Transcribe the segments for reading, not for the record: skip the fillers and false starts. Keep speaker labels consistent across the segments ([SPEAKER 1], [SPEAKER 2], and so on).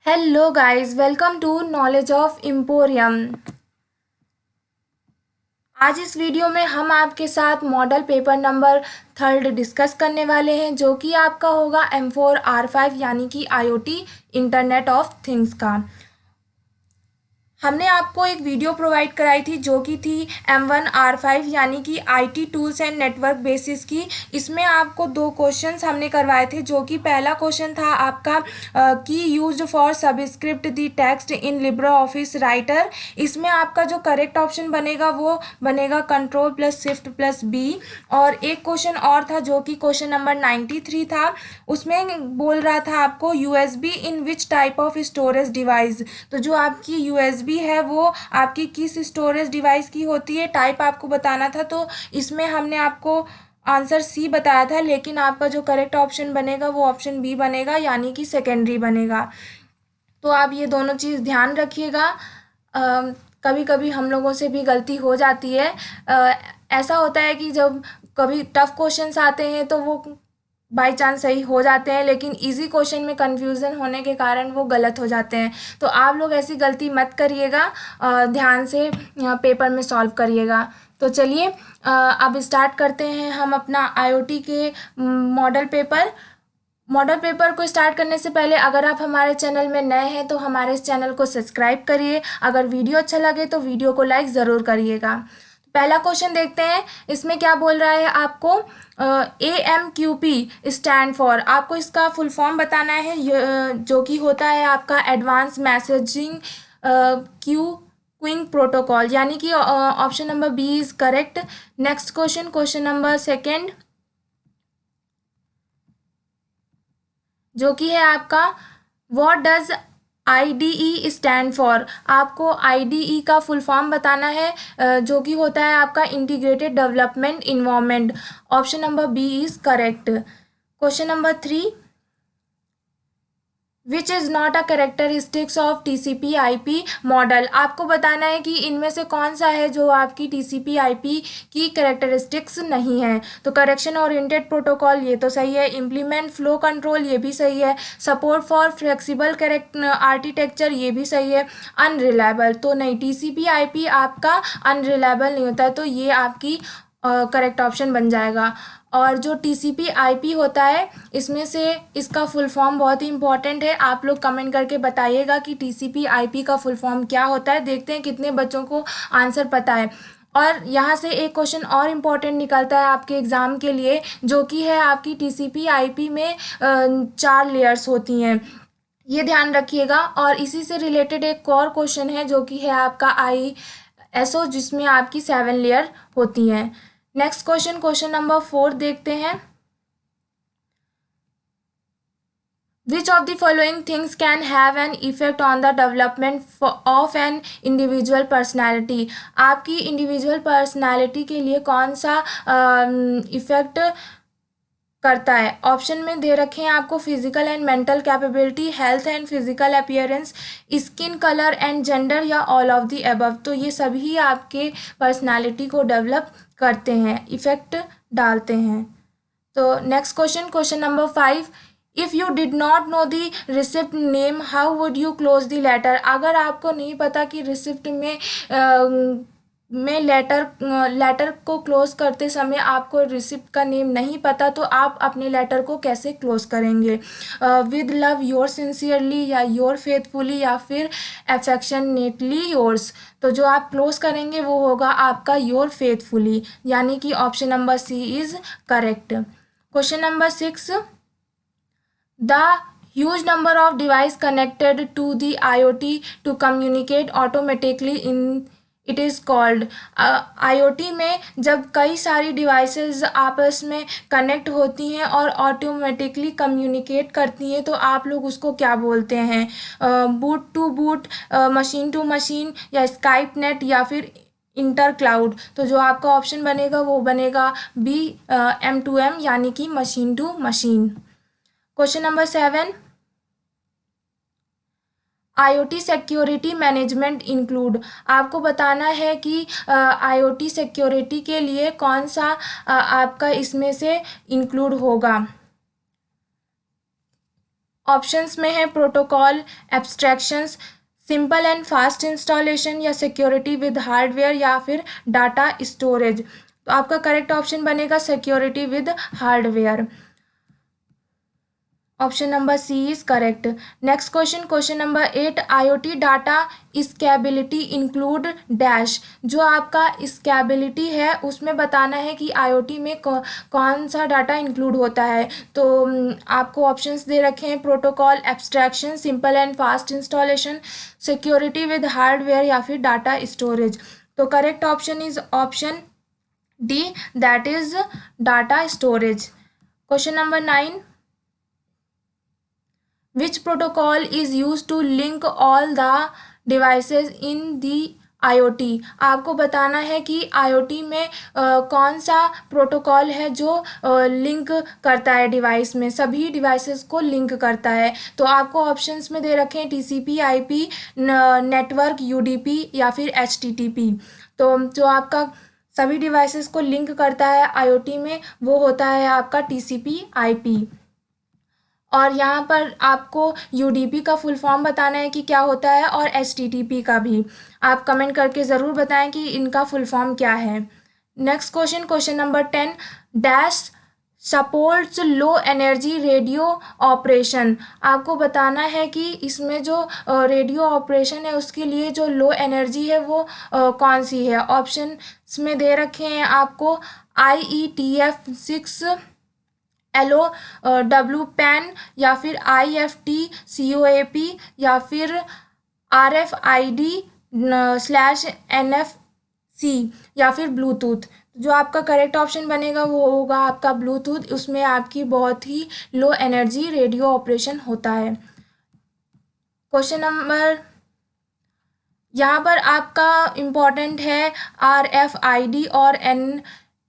[SPEAKER 1] Hello guys, welcome to knowledge of emporium. आज इस video में हम आपके साथ मॉडल पेपर नंबर 3 डिस्कस करने वाले हैं, जो कि आपका होगा M4R5 यानी कि IoT इंटरनेट ऑफ थिंग्स का। हमने आपको एक वीडियो प्रोवाइड कराई थी जो कि थी M1R5 यानी कि IT tools and network basis की। इसमें आपको 2 क्वेश्चंस हमने करवाए थे, जो कि पहला क्वेश्चन था आपका की used for subscript the text in Libre office writer. इसमें आपका जो करेक्ट ऑप्शन बनेगा वो बनेगा Ctrl+Shift+B। और एक क्वेश्चन और था जो कि क्वेश्चन नंबर 93 था। उसमें बोल रहा था आपको USB in which type of storage device. तो जो आपकी USB है वो आपकी किस स्टोरेज डिवाइस की होती है, टाइप आपको बताना था। तो इसमें हमने आपको आंसर सी बताया था, लेकिन आपका जो करेक्ट ऑप्शन बनेगा वो ऑप्शन बी बनेगा, यानी कि सेकेंडरी बनेगा। तो आप ये दोनों चीज़ ध्यान रखिएगा। कभी कभी हम लोगों से भी गलती हो जाती है। ऐसा होता है कि जब कभी टफ क्वेश्चंस आते हैं तो वो बाय चांस सही हो जाते हैं, लेकिन इजी क्वेश्चन में कंफ्यूजन होने के कारण वो गलत हो जाते हैं। तो आप लोग ऐसी गलती मत करिएगा, ध्यान से पेपर में सॉल्व करिएगा। तो चलिए अब स्टार्ट करते हैं हम अपना IoT के मॉडल पेपर को स्टार्ट करने से पहले अगर आप हमारे चैनल में नए हैं तो हमारे इस चैनल को सब्सक्राइब करिए। अगर वीडियो अच्छा लगे तो वीडियो को लाइक ज़रूर करिएगा। पहला क्वेश्चन देखते हैं, इसमें क्या बोल रहा है आपको। AMQP स्टैंड फॉर, आपको इसका फुल फॉर्म बताना है, जो कि होता है आपका एडवांस मैसेजिंग क्यूइंग प्रोटोकॉल, यानी कि option number B is correct. Next question, question number 2, जो कि है आपका what does IDE stand for. आपको IDE का फुल फॉर्म बताना है, जो कि होता है आपका integrated development environment. Option number B is correct. Question number 3, which is not a characteristics of TCP/IP model. आपको बताना है कि इनमें से कौन सा है जो आपकी TCP/IP की कैरेक्टरिस्टिक्स नहीं है। तो करेक्शन ओरिएंटेड प्रोटोकॉल ये तो सही है, इम्प्लीमेंट फ्लो कंट्रोल ये भी सही है, support for flexible correct architecture ये भी सही है, अनरिलायबल तो नहीं, TCP/IP आपका अनरिलायबल नहीं होता है, तो ये आपकी करेक्ट ऑप्शन बन जाएगा। और जो TCP/IP होता है इसमें से इसका फुल फॉर्म बहुत ही इंपॉर्टेंट है, आप लोग कमेंट करके बताइएगा कि TCP/IP का फुल फॉर्म क्या होता है। देखते हैं कितने बच्चों को आंसर पता है। और यहाँ से एक क्वेश्चन और इम्पॉर्टेंट निकलता है आपके एग्ज़ाम के लिए, जो कि है आपकी TCP/IP में 4 लेयर्स होती हैं, ये ध्यान रखिएगा। और इसी से रिलेटेड एक और क्वेश्चन है जो कि है आपका ISO, जिसमें आपकी 7 लेयर होती हैं। नेक्स्ट क्वेश्चन, क्वेश्चन नंबर 4 देखते हैं, विच of the following things can have an effect on the development of an individual personality. आपकी इंडिविजुअल पर्सनैलिटी के लिए कौन सा इफेक्ट करता है। ऑप्शन में दे रखे हैं आपको physical and mental capability, health and physical appearance, skin colour and gender, या ऑल ऑफ द अबव। तो ये सभी आपके पर्सनालिटी को डेवलप करते हैं, इफेक्ट डालते हैं। तो next question, question number 5, if you did not know the receipt name how would you close the letter. अगर आपको नहीं पता कि रिसिप्ट में लेटर को क्लोज करते समय आपको रिसिप्ट का नेम नहीं पता, तो आप अपने लेटर को कैसे क्लोज करेंगे। विद लव, योर सिंसियरली, या योर फेथफुली, या फिर अफेक्शनेटली योर्स। तो जो आप क्लोज करेंगे वो होगा आपका योर फेथफुली, यानी कि option number C is correct. Question number 6, the huge number of devices connected to the IoT to communicate automatically in it is called। IoT में जब कई सारी डिवाइसेस आपस में कनेक्ट होती हैं और ऑटोमेटिकली कम्युनिकेट करती हैं, तो आप लोग उसको क्या बोलते हैं। Boot to boot, machine to machine, या स्काइप नेट, या फिर इंटर क्लाउड। तो जो आपका ऑप्शन बनेगा वो बनेगा बी, M2M, यानी कि machine to machine. Question number 7, IoT security management include. आपको बताना है कि IoT सिक्योरिटी के लिए कौन सा आपका इसमें से इंक्लूड होगा। ऑप्शंस में है protocol, abstractions, simple and fast installation, या सिक्योरिटी विद हार्डवेयर, या फिर डाटा स्टोरेज। तो आपका करेक्ट ऑप्शन बनेगा security with hardware. Option number C is correct. Next question, question number 8, IoT data scalability include dash. जो आपका स्केबिलिटी है उसमें बताना है कि IoT में कौन सा डाटा इंक्लूड होता है। तो आपको ऑप्शंस दे रखे हैं protocol, abstraction, simple and fast installation, security with hardware, या फिर डाटा स्टोरेज। तो correct option is option D, that is data storage. Question number 9, which protocol is used to link all the devices in the IoT। आपको बताना है कि IoT में कौन सा प्रोटोकॉल है जो लिंक करता है डिवाइस में, सभी डिवाइसेस को लिंक करता है। तो आपको ऑप्शंस में दे रखे हैं TCP, IP, नेटवर्क, UDP, या फिर HTTP। तो जो आपका सभी डिवाइसेस को लिंक करता है IoT में वो होता है आपका TCP IP। और यहाँ पर आपको UDP का फुल फॉर्म बताना है कि क्या होता है, और HTTP का भी। आप कमेंट करके ज़रूर बताएं कि इनका फुल फॉर्म क्या है। Next question, question number 10, dash supports low energy radio operation. आपको बताना है कि इसमें जो रेडियो ऑपरेशन है उसके लिए जो लो एनर्जी है वो कौन सी है। ऑप्शन में दे रखे हैं आपको IETF 6, LOW-PAN, या फिर IFT-COAP, या फिर RFID/NFC, या फिर ब्लूटूथ। जो आपका करेक्ट ऑप्शन बनेगा वो होगा आपका ब्लूटूथ। उसमें आपकी बहुत ही लो एनर्जी रेडियो ऑपरेशन होता है। क्वेश्चन नंबर, यहाँ पर आपका इम्पॉर्टेंट है RFID और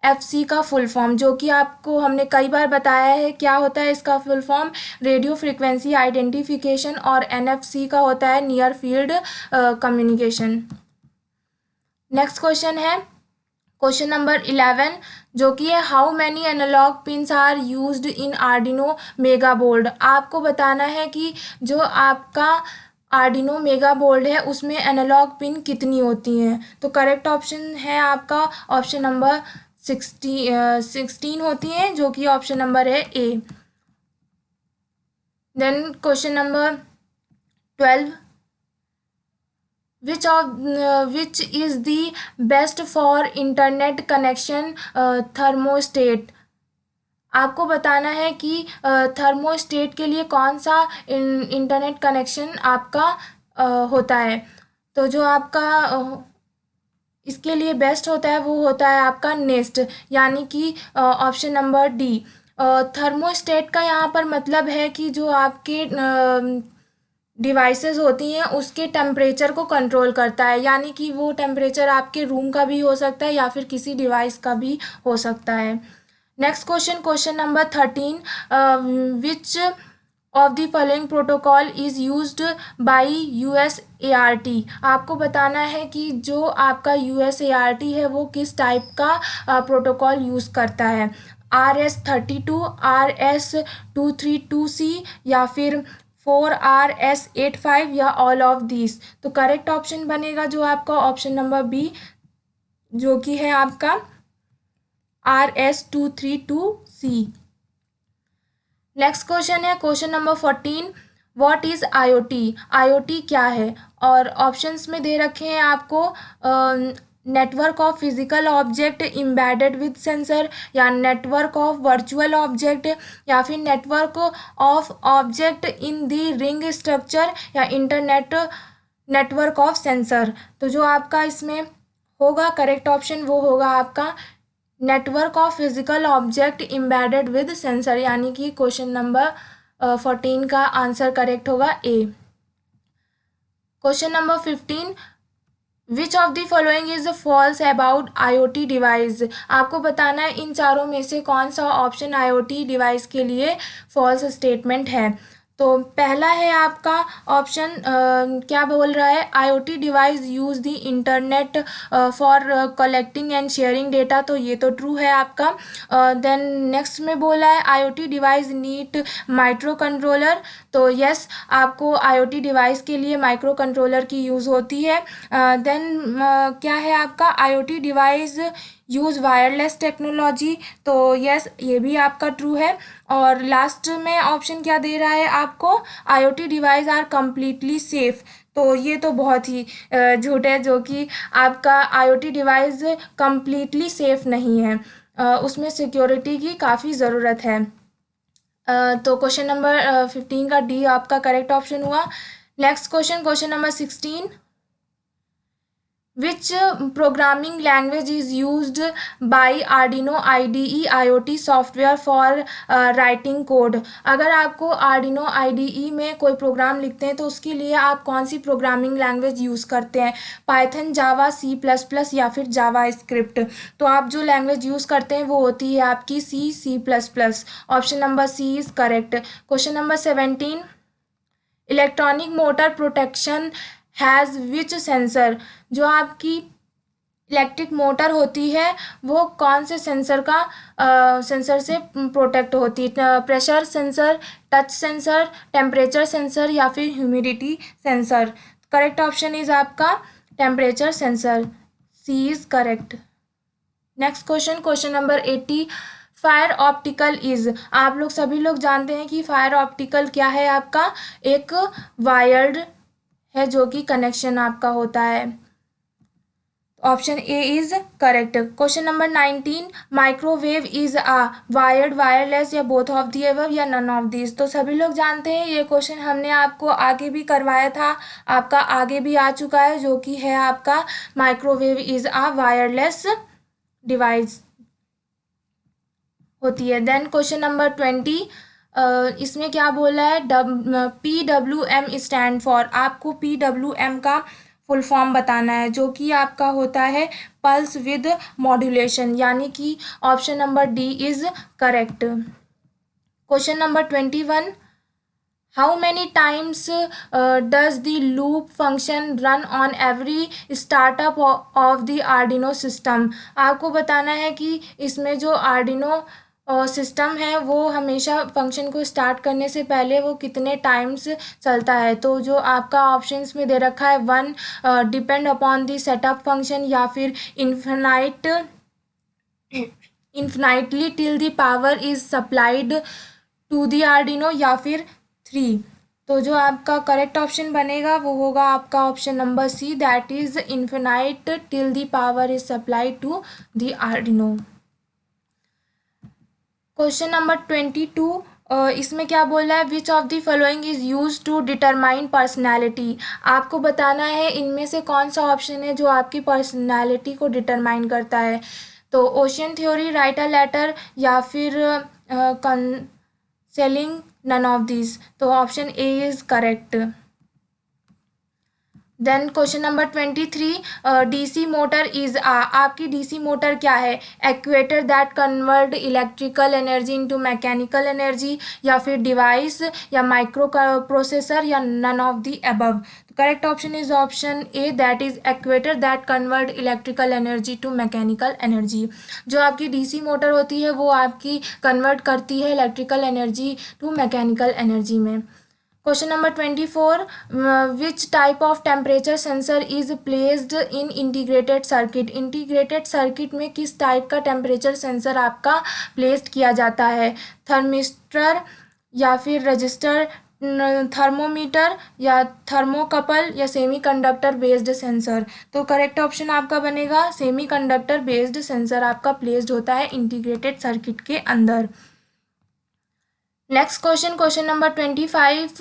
[SPEAKER 1] NFC का फुल फॉर्म, जो कि आपको हमने कई बार बताया है क्या होता है इसका full form, radio frequency identification, और NFC का होता है near field communication. Next question है क्वेश्चन नंबर 11, जो कि है how many analog pins are used in Arduino mega board. आपको बताना है कि जो आपका आर्डिनो मेगा बोर्ड है उसमें एनालॉग पिन कितनी होती हैं। तो करेक्ट ऑप्शन है आपका ऑप्शन नंबर 16 होती हैं, जो कि ऑप्शन नंबर है A. Then question number 12, which is the best for internet connection thermostat। आपको बताना है कि थर्मोस्टेट के लिए कौन सा इंटरनेट कनेक्शन आपका होता है। तो जो आपका इसके लिए बेस्ट होता है वो होता है आपका नेस्ट, यानी कि ऑप्शन नंबर डी। थर्मोस्टेट का यहाँ पर मतलब है कि जो आपके डिवाइसेस होती हैं उसके टेम्परेचर को कंट्रोल करता है, यानी कि वो टेम्परेचर आपके रूम का भी हो सकता है या फिर किसी डिवाइस का भी हो सकता है। Next question, question number 13, which of the following protocol is used by USART। आपको बताना है कि जो आपका USART है वो किस टाइप का प्रोटोकॉल यूज़ करता है, RS-32, RS-232C, या फिर 4RS-85, या ऑल ऑफ दिस। तो करेक्ट ऑप्शन बनेगा जो आपका ऑप्शन नंबर बी, जो कि है आपका RS-232C। नेक्स्ट क्वेश्चन है question number 14, what is IoT। IoT क्या है, और ऑप्शंस में दे रखे हैं आपको network of physical object embedded with sensor, या नेटवर्क ऑफ वर्चुअल ऑब्जेक्ट, या फिर network of object in the ring structure, या इंटरनेट नेटवर्क ऑफ सेंसर। तो जो आपका इसमें होगा करेक्ट ऑप्शन वो होगा आपका network of physical object embedded with sensor, यानी कि क्वेश्चन नंबर 14 का आंसर करेक्ट होगा A. Question number 15, which of the following is false about IoT device. आपको बताना है इन चारों में से कौन सा ऑप्शन IoT डिवाइस के लिए फॉल्स स्टेटमेंट है। तो पहला है आपका ऑप्शन क्या बोल रहा है, IoT device use the internet for collecting and sharing data, तो ये तो ट्रू है आपका। देन नेक्स्ट में बोला है IoT device need micro controller, तो यस आपको IoT डिवाइस के लिए माइक्रो कंट्रोलर की यूज़ होती है। देन क्या है आपका, IoT device use wireless technology, तो यस ये भी आपका ट्रू है। और लास्ट में ऑप्शन क्या दे रहा है आपको, IoT device are completely safe, तो ये तो बहुत ही झूठ है, जो कि आपका IoT डिवाइस कम्प्लीटली सेफ नहीं है, उसमें सिक्योरिटी की काफ़ी ज़रूरत है। तो क्वेश्चन नंबर 15 का डी आपका करेक्ट ऑप्शन हुआ। Next question, question number 16, Which programming language is used by Arduino IDE IoT software for writing code? अगर आपको Arduino IDE में कोई प्रोग्राम लिखते हैं तो उसके लिए आप कौन सी प्रोग्रामिंग लैंग्वेज यूज़ करते हैं, पाइथन, जावा, C++ या फिर जावा स्क्रिप्ट? तो आप जो लैंग्वेज यूज़ करते हैं वो होती है आपकी C++। Option number C is correct. Question number 17, electronic motor protection has which sensor? जो आपकी इलेक्ट्रिक मोटर होती है वो कौन से सेंसर से प्रोटेक्ट होती है, pressure sensor, touch sensor, temperature sensor या फिर humidity sensor? Correct option is आपका temperature sensor, C is correct. Next question, question number 80, fire optical is? आप लोग सभी लोग जानते हैं कि फायर ऑप्टिकल क्या है, आपका एक वायर्ड है जो कि कनेक्शन आपका होता है। Option A is correct. Question number 19, microwave is wired, wireless या बोथ ऑफ दी अबव या नन ऑफ दीज? तो सभी लोग जानते हैं ये क्वेश्चन हमने आपको आगे भी करवाया था, आपका आगे भी आ चुका है, जो कि है आपका माइक्रोवेव इज वायरलेस डिवाइस होती है। देन क्वेश्चन नंबर 20, इसमें क्या बोला है, PWM स्टैंड फॉर? आपको PWM का फुल फॉर्म बताना है, जो कि आपका होता है पल्स विद मॉड्यूलेशन, यानी कि option number D is correct. Question number 21, how many times does the loop function run on every startup of the Arduino system? आपको बताना है कि इसमें जो आर्डिनो सिस्टम है वो हमेशा फंक्शन को स्टार्ट करने से पहले वो कितने टाइम्स चलता है। तो जो आपका ऑप्शंस में दे रखा है, 1 depend upon the setup function, या फिर infinitely till the power is supplied to the Arduino, या फिर 3। तो जो आपका करेक्ट ऑप्शन बनेगा वो होगा आपका option number C, that is infinite till the power is supplied to the Arduino. Question number 22, इसमें क्या बोला है, which of the following is use to determine personality? आपको बताना है इनमें से कौन सा ऑप्शन है जो आपकी पर्सनैलिटी को डिटरमाइन करता है। तो ocean theory, write a letter, या फिर काउंसलिंग, नन ऑफ दिस? तो option A is correct. Then question number 23, DC motor is आपकी DC मोटर क्या है, actuator that convert electrical energy into mechanical energy, या फिर डिवाइस, या माइक्रो प्रोसेसर, या none of the above? Correct option is option A, that is actuator that convert electrical energy to mechanical energy. जो आपकी DC motor होती है वो आपकी कन्वर्ट करती है electrical energy to mechanical energy में। Question number 24, which type of temperature sensor is placed in integrated circuit? Integrated circuit में किस टाइप का टेम्परेचर सेंसर आपका प्लेस्ड किया जाता है, थर्मिस्टर, या फिर रजिस्टर, थर्मोमीटर, या थर्मोकपल, या सेमीकंडक्टर बेस्ड सेंसर? तो करेक्ट ऑप्शन आपका बनेगा सेमीकंडक्टर बेस्ड सेंसर आपका प्लेस्ड होता है इंटीग्रेटेड सर्किट के अंदर। Next question, question number 25,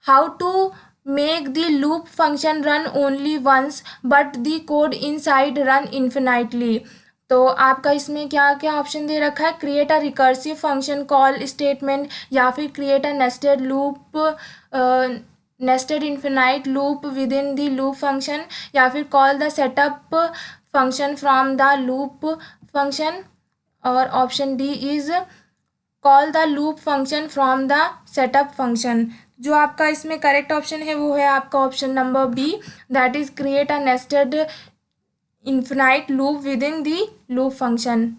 [SPEAKER 1] how to make the loop function run only once but the code inside run infinitely? तो आपका इसमें क्या क्या ऑप्शन दे रखा है, create a recursive function call statement, या फिर create a nested loop, nested infinite loop within the loop function, या फिर call the setup function from the loop function, और option D is call the loop function from the setup function. जो आपका इसमें correct option है वो है आपका option number B, that is create a nested infinite loop within the loop function.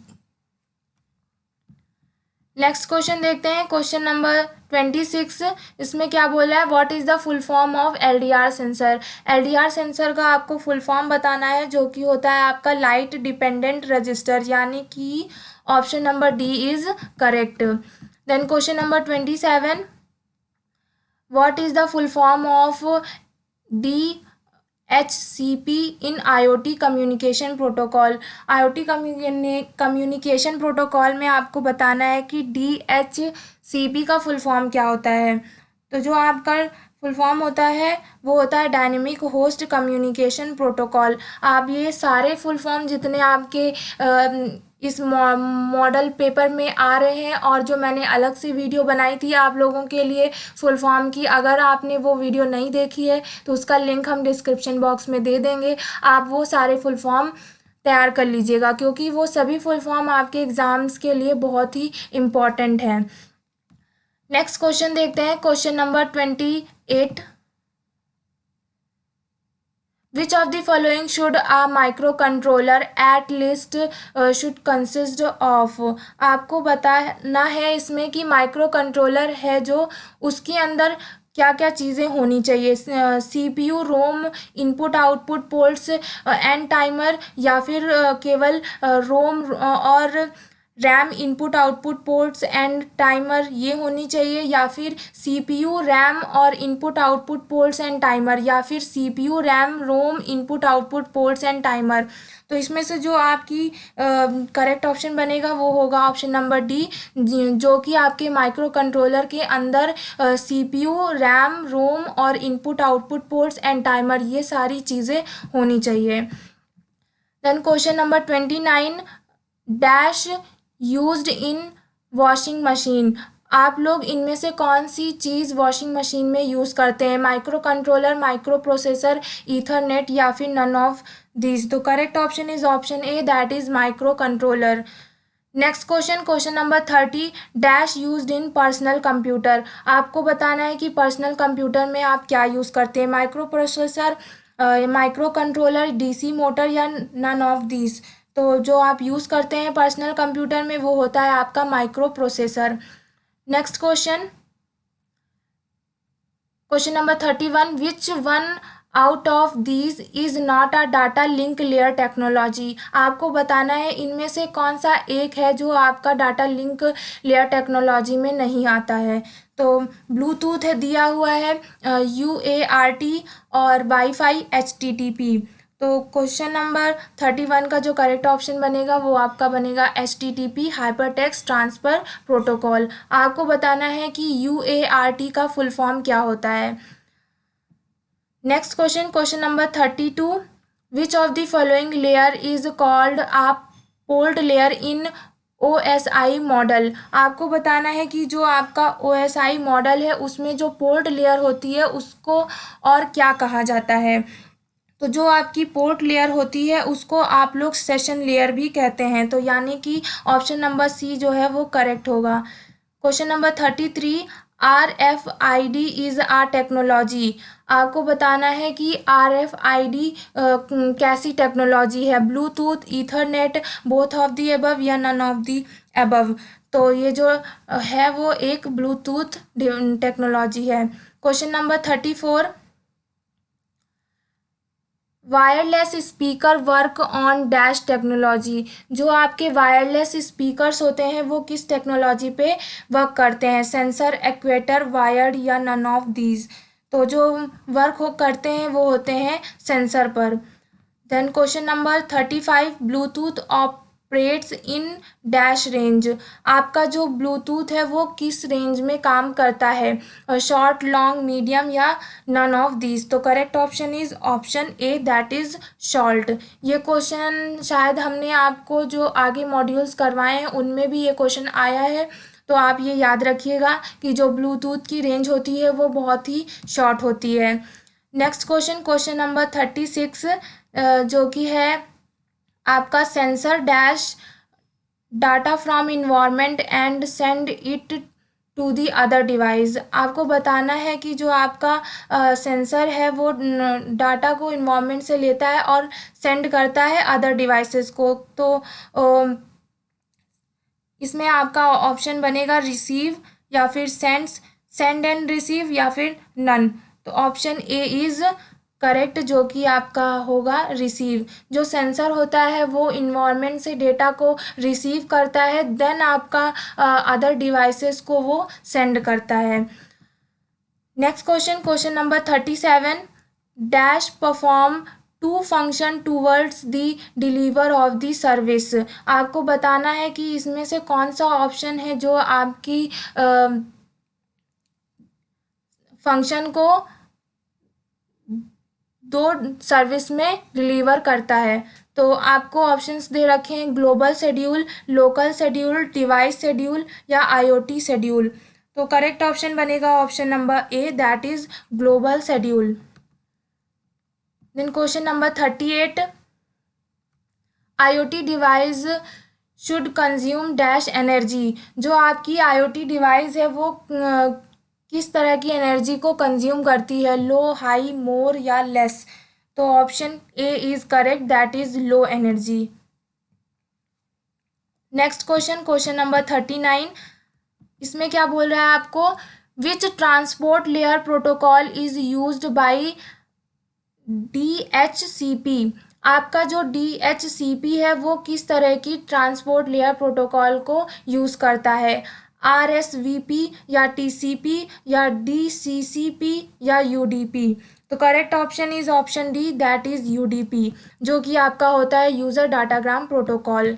[SPEAKER 1] Next question देखते हैं, क्वेश्चन नंबर 26। इसमें क्या बोला है, what is the full form of LDR sensor. LDR sensor का आपको फुल फॉर्म बताना है, जो कि होता है आपका लाइट डिपेंडेंट रजिस्टर, यानी कि option number D is correct. Then question number 27, what is the full form of the HCP in IoT communication protocol. IoT communication protocol में आपको बताना है कि DHCP का फुल फॉर्म क्या होता है। तो जो आपका फुल फॉर्म होता है वो होता है डायनेमिक होस्ट कम्युनिकेशन प्रोटोकॉल। आप ये सारे फुल फॉर्म जितने आपके इस मॉडल पेपर में आ रहे हैं और जो मैंने अलग से वीडियो बनाई थी आप लोगों के लिए फुल फॉर्म की, अगर आपने वो वीडियो नहीं देखी है तो उसका लिंक हम डिस्क्रिप्शन बॉक्स में दे देंगे, आप वो सारे फुल फॉर्म तैयार कर लीजिएगा, क्योंकि वो सभी फुल फॉर्म आपके एग्ज़ाम्स के लिए बहुत ही इम्पॉर्टेंट हैं। नेक्स्ट क्वेश्चन देखते हैं, question number 28, Which of the following should a microcontroller at least should consist of। आपको बताना है इसमें कि माइक्रो कंट्रोलर है जो उसके अंदर क्या क्या चीज़ें होनी चाहिए, CPU, ROM, input output ports and timer, या फिर केवल रोम और RAM, input output ports and timer ये होनी चाहिए, या फिर CPU, रैम और input output ports and timer, या फिर CPU, RAM, ROM, input output ports and timer. तो इसमें से जो आपकी करेक्ट ऑप्शन बनेगा वो होगा ऑप्शन नंबर डी, जो कि आपके माइक्रो कंट्रोलर के अंदर CPU, रैम, रोम और input output ports and timer ये सारी चीज़ें होनी चाहिए। Then question number 29, dash used in washing machine. आप लोग इनमें से कौन सी चीज़ वॉशिंग मशीन में यूज़ करते हैं, micro controller, micro processor, Ethernet या फिर नन ऑफ दिस। तो correct option is option A, that is micro controller. Next question, question number 30, dash used in personal computer. आपको बताना है कि पर्सनल कंप्यूटर में आप क्या यूज़ करते हैं, micro processor, micro controller, DC motor या नन ऑफ दिस। तो जो आप यूज़ करते हैं पर्सनल कंप्यूटर में वो होता है आपका micro processor. Next question, question number 31, which one out of these is not a data link layer technology. आपको बताना है इनमें से कौन सा एक है जो आपका डाटा लिंक लेयर टेक्नोलॉजी में नहीं आता है। तो ब्लूटूथ है दिया हुआ है, UART और वाईफाई HTTP। तो क्वेश्चन नंबर 31 का जो करेक्ट ऑप्शन बनेगा वो आपका बनेगा HTTP, hyper text transfer protocol. आपको बताना है कि UART का फुल फॉर्म क्या होता है। Next question, question number 32, which of the following layer is called a port layer in OSI model. आपको बताना है कि जो आपका OSI मॉडल है उसमें जो पोर्ट लेयर होती है उसको और क्या कहा जाता है। तो जो आपकी पोर्ट लेयर होती है उसको आप लोग सेशन लेयर भी कहते हैं, तो यानी कि ऑप्शन नंबर सी जो है वो करेक्ट होगा। Question number 33, RFID is a technology. आपको बताना है कि RFID कैसी टेक्नोलॉजी है, Bluetooth, Ethernet, both of the above या नन ऑफ दी अबव। तो ये जो है वो एक ब्लूटूथ टेक्नोलॉजी है। Question number 34, wireless speaker work on dash technology. जो आपके वायरलेस स्पीकर्स होते हैं वो किस टेक्नोलॉजी पे वर्क करते हैं, सेंसर, एक्वेटर, वायर्ड या नन ऑफ दीज। तो जो वर्क हो करते हैं वो होते हैं सेंसर पर। Then question number 35, Bluetooth operates in dash range. आपका जो ब्लूटूथ है वो किस रेंज में काम करता है, शॉर्ट, लॉन्ग, मीडियम या नन ऑफ दीज। तो correct option is option A, that is short. ये क्वेश्चन शायद हमने आपको जो आगे मॉड्यूल्स करवाए हैं उनमें भी ये क्वेश्चन आया है, तो आप ये याद रखिएगा कि जो ब्लूटूथ की रेंज होती है वो बहुत ही शॉर्ट होती है। नेक्स्ट क्वेश्चन, क्वेश्चन नंबर 36, जो कि है आपका sensor dash data from environment and send it to the other device. आपको बताना है कि जो आपका सेंसर है वो डाटा को इन्वायरमेंट से लेता है और सेंड करता है अदर डिवाइसेस को। तो इसमें आपका ऑप्शन बनेगा रिसीव या फिर सेंड एंड रिसीव या फिर नन। तो ऑप्शन ए इज़ करेक्ट, जो कि आपका होगा रिसीव। जो सेंसर होता है वो इन्वायरमेंट से डेटा को रिसीव करता है, देन आपका अदर डिवाइसेस को वो सेंड करता है। Next question number 37, dash perform two function towards the deliver of the service. आपको बताना है कि इसमें से कौन सा ऑप्शन है जो आपकी फंक्शन को दो सर्विस में डिलीवर करता है। तो आपको ऑप्शंस दे रखे हैं global schedule, local schedule, device schedule या आईओटी शेड्यूल। तो करेक्ट ऑप्शन बनेगा option number A, that is global schedule. Then question number 38, IoT device should consume dash energy. जो आपकी आईओटी डिवाइस है वो किस तरह की एनर्जी को कंज्यूम करती है, लो, हाई, मोर या लेस। तो option A is correct, that is low energy. Next question number 39, इसमें क्या बोल रहा है आपको, विच transport layer protocol is used by DHCP। आपका जो DHCP है वो किस तरह की ट्रांसपोर्ट लेयर प्रोटोकॉल को यूज़ करता है, RSVP या TCP या DCCP या UDP। तो correct option is option D, that is UDP, जो कि आपका होता है user datagram protocol.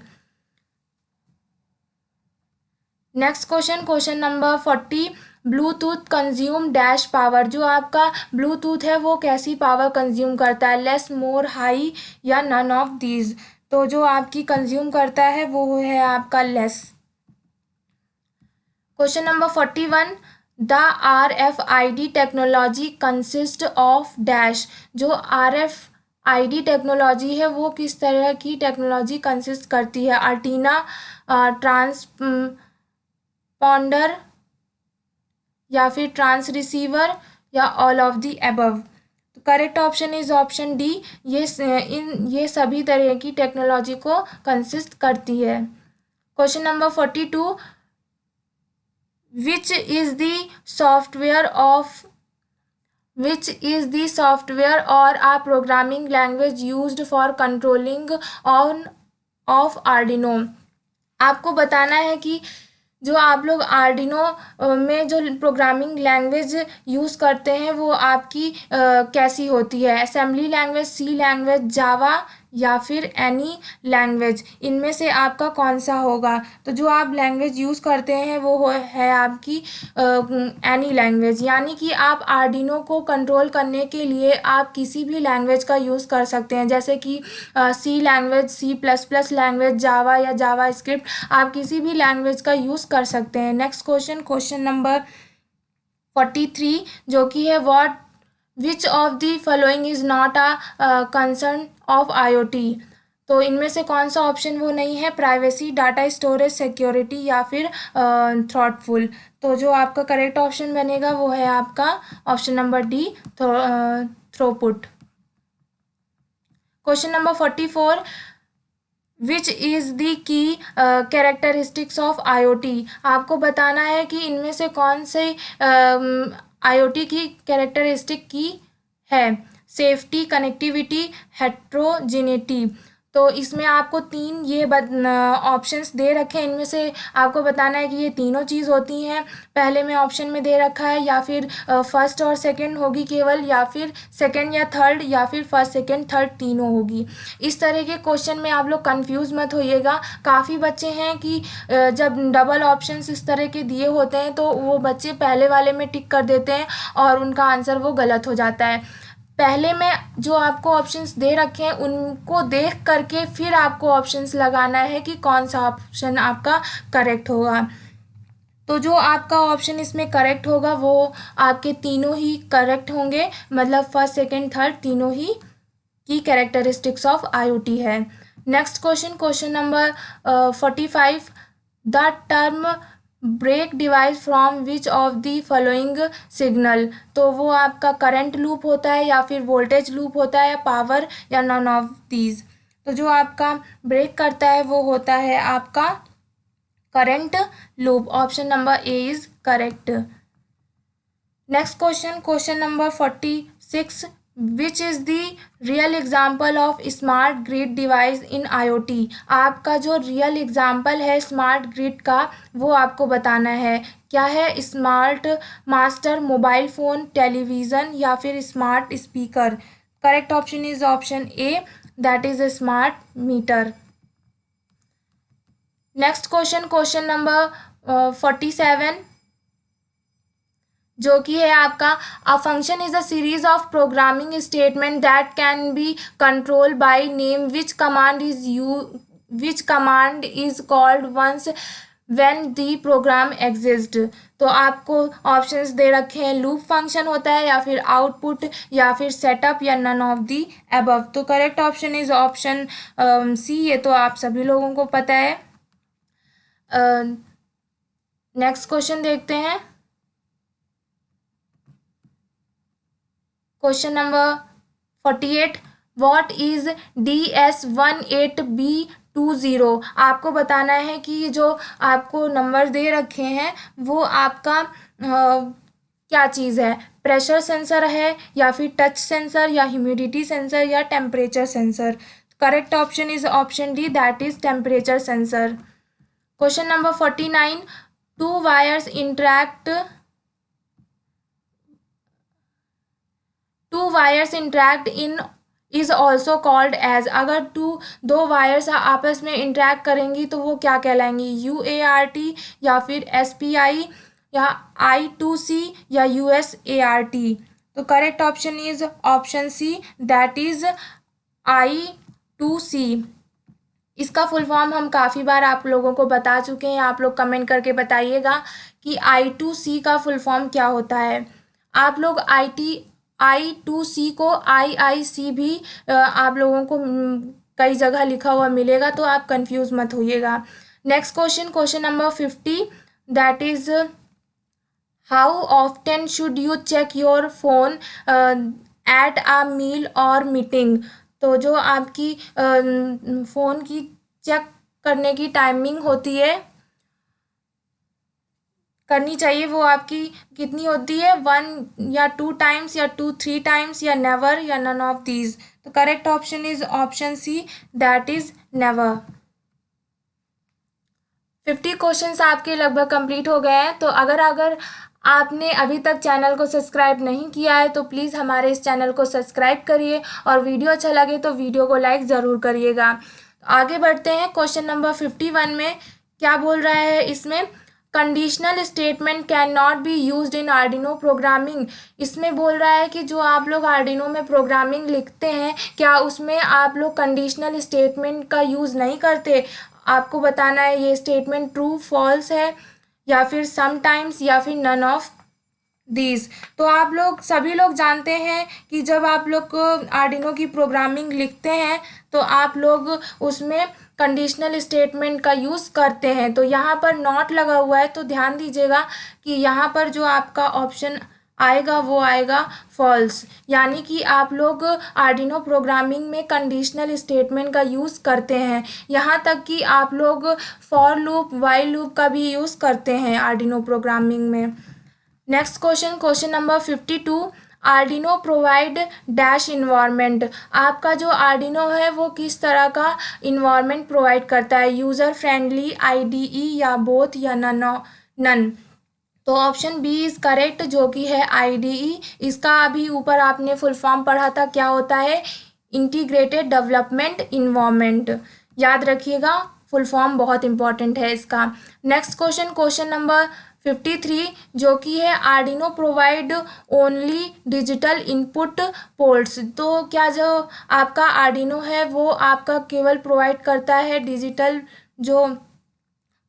[SPEAKER 1] Next question number 40, Bluetooth consume dash power. जो आपका ब्लूटूथ है वो कैसी पावर कंज्यूम करता है, लेस, मोर, हाई या नन ऑफ दीज। तो जो आपकी कंज्यूम करता है वो है आपका less. Question number 41, the RFID technology consist of dash. जो RFID टेक्नोलॉजी है वो किस तरह की टेक्नोलॉजी कंसिस्ट करती है, अल्टीना, ट्रांसपॉन्डर या फिर ट्रांस रिसीवर या ऑल ऑफ द एबव। तो correct option is option D, ये सभी तरह की टेक्नोलॉजी को कंसिस्ट करती है। Question number 42, which is the software or uh programming language used for controlling of Arduino. आपको बताना है कि जो आप लोग आर्डिनो में जो प्रोग्रामिंग लैंग्वेज यूज़ करते हैं वो आपकी कैसी होती है, असेंबली लैंग्वेज, सी लैंग्वेज, जावा या फिर एनी लैंग्वेज। इनमें से आपका कौन सा होगा। तो जो आप लैंग्वेज यूज़ करते हैं वो है आपकी एनी लैंग्वेज, यानी कि आप आर्डिनो को कंट्रोल करने के लिए आप किसी भी लैंग्वेज का यूज़ कर सकते हैं, जैसे कि सी लैंग्वेज, C++ लैंग्वेज, जावा या जावा स्क्रिप्ट, आप किसी भी लैंग्वेज का यूज़ कर सकते हैं। नेक्स्ट क्वेश्चन नंबर 43, जो कि है what which of the following is not a concern of IoT. तो इनमें से कौन सा ऑप्शन वो नहीं है, प्राइवेसी, डाटा स्टोरेज, सिक्योरिटी या फिर थॉटफुल। तो जो आपका करेक्ट ऑप्शन बनेगा वो है आपका option number D, throughput. Question number 44, which is the key characteristics of IoT. आपको बताना है कि इनमें से कौन से आईओटी की कैरेक्टरिस्टिक की है, सेफ्टी, कनेक्टिविटी, हेट्रोजेनिटी। तो इसमें आपको तीन ये ऑप्शंस दे रखे हैं, इनमें से आपको बताना है कि ये तीनों चीज़ होती हैं। पहले में ऑप्शन में दे रखा है या फिर फर्स्ट और सेकंड होगी केवल, या फिर सेकंड या थर्ड, या फिर फर्स्ट सेकंड थर्ड तीनों होगी। इस तरह के क्वेश्चन में आप लोग कंफ्यूज मत होइएगा। काफ़ी बच्चे हैं कि जब डबल ऑप्शंस इस तरह के दिए होते हैं तो वो बच्चे पहले वाले में टिक कर देते हैं और उनका आंसर वो गलत हो जाता है। पहले में जो आपको ऑप्शंस दे रखे हैं उनको देख करके फिर आपको ऑप्शंस लगाना है कि कौन सा ऑप्शन आपका करेक्ट होगा। तो जो आपका ऑप्शन इसमें करेक्ट होगा वो आपके तीनों ही करेक्ट होंगे, मतलब फर्स्ट सेकंड थर्ड तीनों ही की कैरेक्टरिस्टिक्स ऑफ आईओटी है। Next question number 45, the term break device from which of the following signal, तो वो आपका करंट लूप होता है या फिर वोल्टेज लूप होता है या पावर या नॉन ऑफ दीज। तो जो आपका ब्रेक करता है वो होता है आपका current loop. Option number A is correct. Next question, question number 46, which is the real example of smart grid device in IoT. आपका जो रियल एग्जाम्पल है स्मार्ट ग्रिड का वो आपको बताना है। क्या है? Smart master, mobile phone, television या फिर smart speaker. Correct option is option A, that is a smart meter. Next question, question number 47, जो कि है आपका a function is a series of programming statement that can be control by name which command is called once when the program exist. तो आपको options दे रखे हैं, loop function होता है या फिर आउटपुट या फिर सेटअप या नन ऑफ दी अबव। तो correct option is option C, ये तो आप सभी लोगों को पता है। नेक्स्ट क्वेश्चन देखते हैं, question number 48, what is DS18B20। आपको बताना है कि ये जो आपको नंबर दे रखे हैं वो आपका क्या चीज़ है, प्रेशर सेंसर है या फिर टच सेंसर या ह्यूमिडिटी सेंसर या temperature sensor. Correct option is option D, that is temperature sensor. Question number 49, two wires interact in is also called as. अगर दो वायर्स आपस में इंटरैक्ट करेंगी तो वो क्या कहलाएंगी, UART या फिर SPI या I2C या USART। तो correct option is option C, that is I2C। इसका फुल फॉर्म हम काफ़ी बार आप लोगों को बता चुके हैं, आप लोग कमेंट करके बताइएगा कि I2C का फुल फॉर्म क्या होता है। आप लोग I2C को IIC भी आप लोगों को कई जगह लिखा हुआ मिलेगा, तो आप कंफ्यूज मत होइएगा। Next question, question number 50, that is how often should you check your phone at a meal or meeting. तो जो आपकी फ़ोन की चेक करने की टाइमिंग होती है, करनी चाहिए, वो आपकी कितनी होती है, 1 या 2 टाइम्स या 2-3 टाइम्स या नेवर या नन ऑफ दीज। तो correct option is option C, that is never. 50 questions आपके लगभग कंप्लीट हो गए हैं। तो अगर आपने अभी तक चैनल को सब्सक्राइब नहीं किया है तो प्लीज़ हमारे इस चैनल को सब्सक्राइब करिए और वीडियो अच्छा लगे तो वीडियो को लाइक ज़रूर करिएगा। आगे बढ़ते हैं, क्वेश्चन नंबर 51 में क्या बोल रहा है, इसमें conditional statement can not be used in Arduino programming. इसमें बोल रहा है कि जो आप लोग आर्डिनो में प्रोग्रामिंग लिखते हैं, क्या उसमें आप लोग कंडीशनल स्टेटमेंट का यूज़ नहीं करते। आपको बताना है ये स्टेटमेंट ट्रू फॉल्स है या फिर समटाइम्स या फिर नन ऑफ दीज। तो आप लोग सभी लोग जानते हैं कि जब आप लोग को आर्डिनो की प्रोग्रामिंग लिखते हैं तो आप लोग उसमें कंडीशनल स्टेटमेंट का यूज़ करते हैं। तो यहाँ पर नॉट लगा हुआ है, तो ध्यान दीजिएगा कि यहाँ पर जो आपका ऑप्शन आएगा वो आएगा फॉल्स, यानी कि आप लोग आर्डिनो प्रोग्रामिंग में कंडीशनल स्टेटमेंट का यूज़ करते हैं। यहाँ तक कि आप लोग फॉर लूप, वाइल लूप का भी यूज़ करते हैं आर्डिनो प्रोग्रामिंग में। Next question, question number 52, Arduino provide dash environment. आपका जो आर्डिनो है वो किस तरह का इन्वायरमेंट प्रोवाइड करता है, यूज़र फ्रेंडली, IDE या बोथ या नन। तो ऑप्शन बी इज़ करेक्ट, जो कि है IDE। इसका अभी ऊपर आपने फुल फॉर्म पढ़ा था, क्या होता है, इंटीग्रेटेड डेवलपमेंट इन्वायरमेंट। याद रखिएगा, फुल फॉर्म बहुत इंपॉर्टेंट है इसका। नेक्स्ट क्वेश्चन, क्वेश्चन नंबर 53, जो कि है Arduino provide only digital input ports. तो क्या जो आपका आर्डिनो है वो आपका केवल प्रोवाइड करता है डिजिटल जो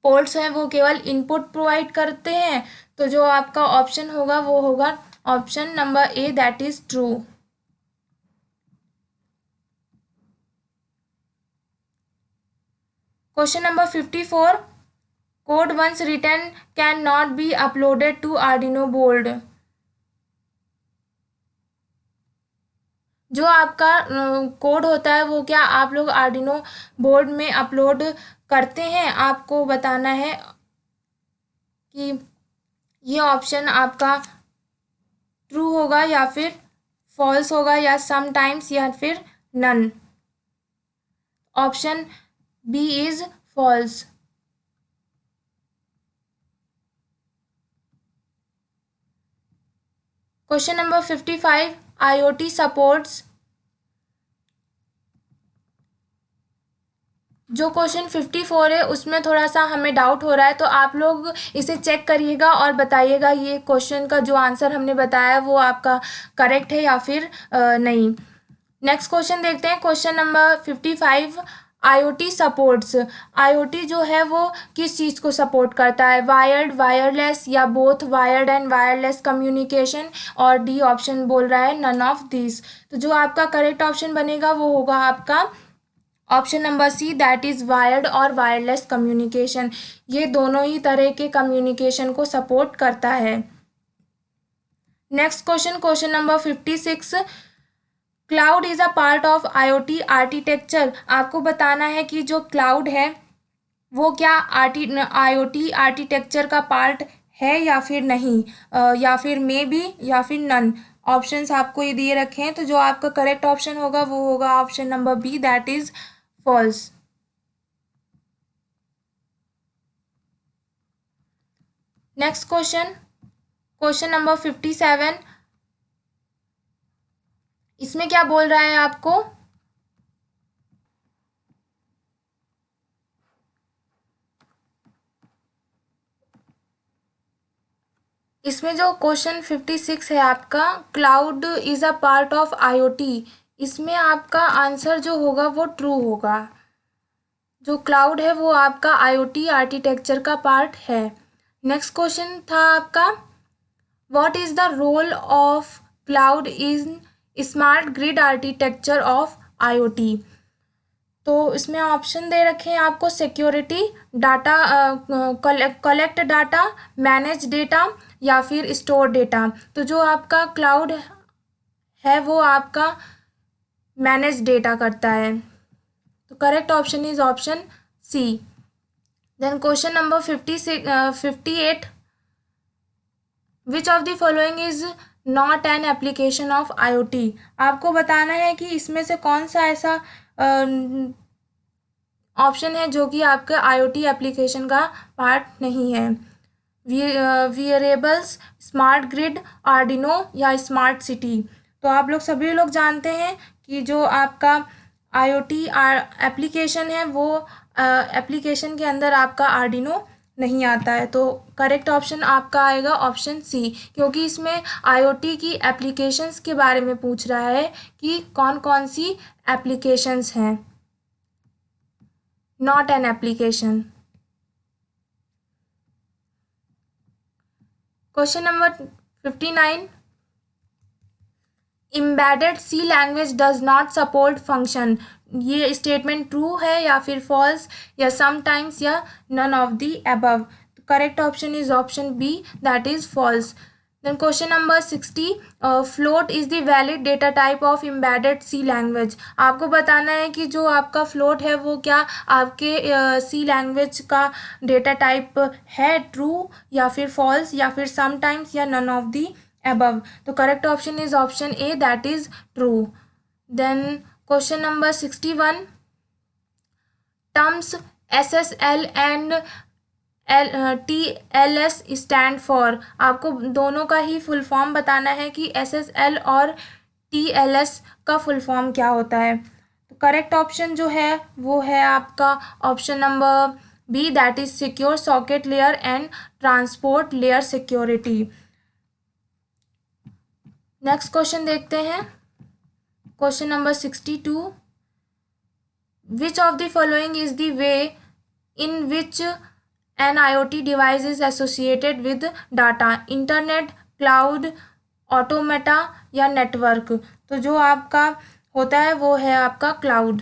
[SPEAKER 1] पोर्ट्स हैं, वो केवल इनपुट प्रोवाइड करते हैं। तो जो आपका ऑप्शन होगा वो होगा option number A, that is true. Question number 54, code once written can not be uploaded to Arduino board. जो आपका कोड होता है वो क्या आप लोग आर्डिनो बोर्ड में अपलोड करते हैं, आपको बताना है कि ये ऑप्शन आपका ट्रू होगा या फिर फॉल्स होगा या समटाइम्स या फिर none. Option B is false. Question number 55, IoT supports. जो क्वेश्चन 54 है उसमें थोड़ा सा हमें डाउट हो रहा है, तो आप लोग इसे चेक करिएगा और बताइएगा ये क्वेश्चन का जो आंसर हमने बताया वो आपका करेक्ट है या फिर नहीं। नेक्स्ट क्वेश्चन देखते हैं, question number 55, IoT supports. IoT जो है वो किस चीज़ को सपोर्ट करता है, वायर्ड, वायरलेस या both wired and wireless communication, और डी ऑप्शन बोल रहा है नन ऑफ दिस। तो जो आपका करेक्ट ऑप्शन बनेगा वो होगा आपका option number C, that is wired और वायरलेस कम्युनिकेशन। ये दोनों ही तरह के कम्युनिकेशन को सपोर्ट करता है। Next question, question number 56, cloud is a part of IoT architecture. आपको बताना है कि जो क्लाउड है वो क्या आईओटी आर्किटेक्चर का पार्ट है या फिर नहीं, या फिर मे बी या फिर नन। ऑप्शंस आपको ये दिए रखे हैं, तो जो आपका करेक्ट ऑप्शन होगा वो होगा option number B, that is false. Next question, question number 57, इसमें क्या बोल रहा है आपको, इसमें जो क्वेश्चन 56 है आपका, cloud is a part of IoT, इसमें आपका आंसर जो होगा वो ट्रू होगा। जो क्लाउड है वो आपका आईओटी आर्किटेक्चर का पार्ट है। नेक्स्ट क्वेश्चन था आपका, what is the role of cloud in smart grid architecture of IoT. तो इसमें ऑप्शन दे रखे हैं आपको, security, data, collect data, manage data या फिर स्टोर डेटा। तो जो आपका क्लाउड है वो आपका मैनेज डेटा करता है, तो correct option is option C. Then question number 58, which of the following is not an application of IoT. आपको बताना है कि इसमें से कौन सा ऐसा ऑप्शन है जो कि आपके आईओटी एप्लीकेशन का पार्ट नहीं है। वियरेबल्स, स्मार्ट ग्रिड, आर्डिनो या स्मार्ट सिटी। तो आप लोग सभी लोग जानते हैं कि जो आपका आईओटी एप्लीकेशन है वो एप्लीकेशन के अंदर आपका आर्डिनो नहीं आता है, तो करेक्ट ऑप्शन आपका आएगा ऑप्शन सी, क्योंकि इसमें आईओटी की एप्लीकेशंस के बारे में पूछ रहा है कि कौन कौन सी एप्लीकेशंस हैं, not an application. Question number 59, embedded C language does not support function. ये स्टेटमेंट ट्रू है या फिर फॉल्स या समटाइम्स या none of the above. Correct option is option B, that is false. Then question number 60, float is the valid data type of embedded C language. आपको बताना है कि जो आपका फ्लोट है वो क्या आपके सी लैंग्वेज का डेटा टाइप है, ट्रू या फिर फॉल्स या फिर समटाइम्स या नन ऑफ द above। तो correct option is option A, that is true. Then question number 61, terms SSL and TLS stand for. आपको दोनों का ही फुल फॉर्म बताना है कि SSL और TLS का फुल फॉर्म क्या होता है। तो करेक्ट ऑप्शन जो है वो है आपका option number B, that is secure socket layer and transport layer security. Next question देखते हैं, question number 62, which of the following is the way in which an IoT device is associated with data, internet, cloud, automata या network. तो जो आपका होता है वो है आपका cloud.